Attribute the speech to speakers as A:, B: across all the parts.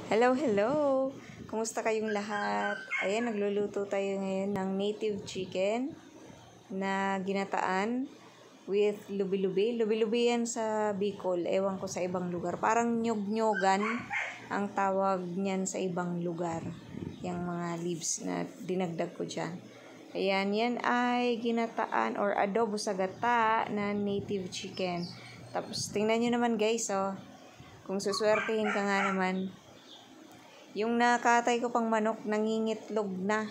A: Hello, hello! Kumusta kayong lahat? Ayan, nagluluto tayo ngayon ng native chicken na ginataan with lubi-lubi. Lubi-lubi yan sa Bicol. Ewan ko sa ibang lugar. Parang nyog-nyogan ang tawag niyan sa ibang lugar. Yung mga leaves na dinagdag ko dyan. Ayan, yan ay ginataan or adobo sa gata na native chicken. Tapos, tingnan nyo naman guys, oh. Kung suswertehin ka nga naman, yung nakatay ko pang manok, nangingitlog na.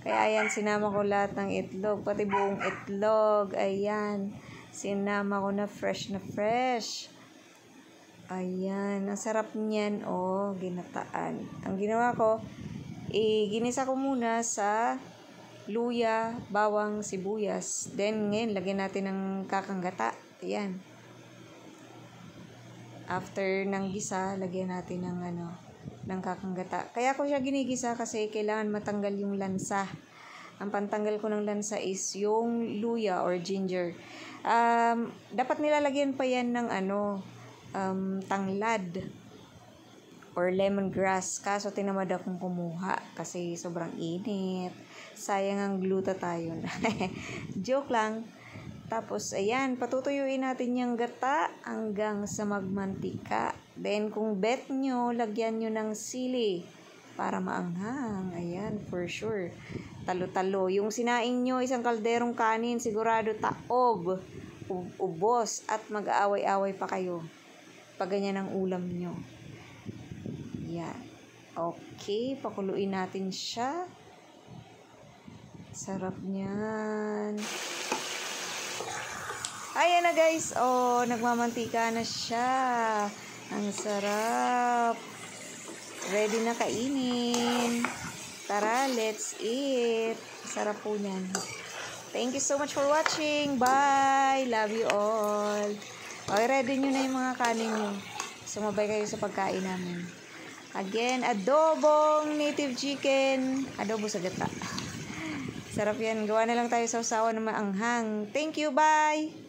A: Kaya ayan, sinama ko lahat ng itlog. Pati buong itlog. Ayan. Sinama ko na fresh na fresh. Ayan. Ang sarap niyan. Oh, ginataan. Ang ginawa ko, ginisa ko muna sa luya, bawang, sibuyas. Then, ngayon, lagyan natin ng kakanggata. Ayan. After ng gisa, lagyan natin ng kakanggata. Kaya ko siya ginigisa kasi kailangan matanggal yung lansa. Ang pantanggal ko ng lansa is yung luya or ginger. Dapat nilalagyan pa yan ng tanglad or lemongrass. Kaso tinamad akong kumuha kasi sobrang init. Sayang ang glutathione. Joke lang. Tapos, ayan, patutuyuin natin yung gata hanggang sa magmantika. Then, kung bet nyo, lagyan nyo ng sili para maanghang. Ayan, for sure. Talo-talo. Yung sinaing nyo, isang kalderong kanin, sigurado taob, ubos, at mag-aaway-aaway pa kayo. Pag ganyan ang ulam nyo. Ayan. Okay, pakuluin natin siya. Sarap niyan. Ayan na guys, oh, nagmamantika na siya. Ang sarap. Ready na kainin. Tara, let's eat. Sarap po niyan. Thank you so much for watching. Bye. Love you all. Okay, ready nyo na yung mga kanin nyo. Sumabay kayo sa pagkain namin. Again, adobong native chicken. Adobo sa gata. Sarap yan. Gawa na lang tayo sa usawa na maanghang. Thank you. Bye.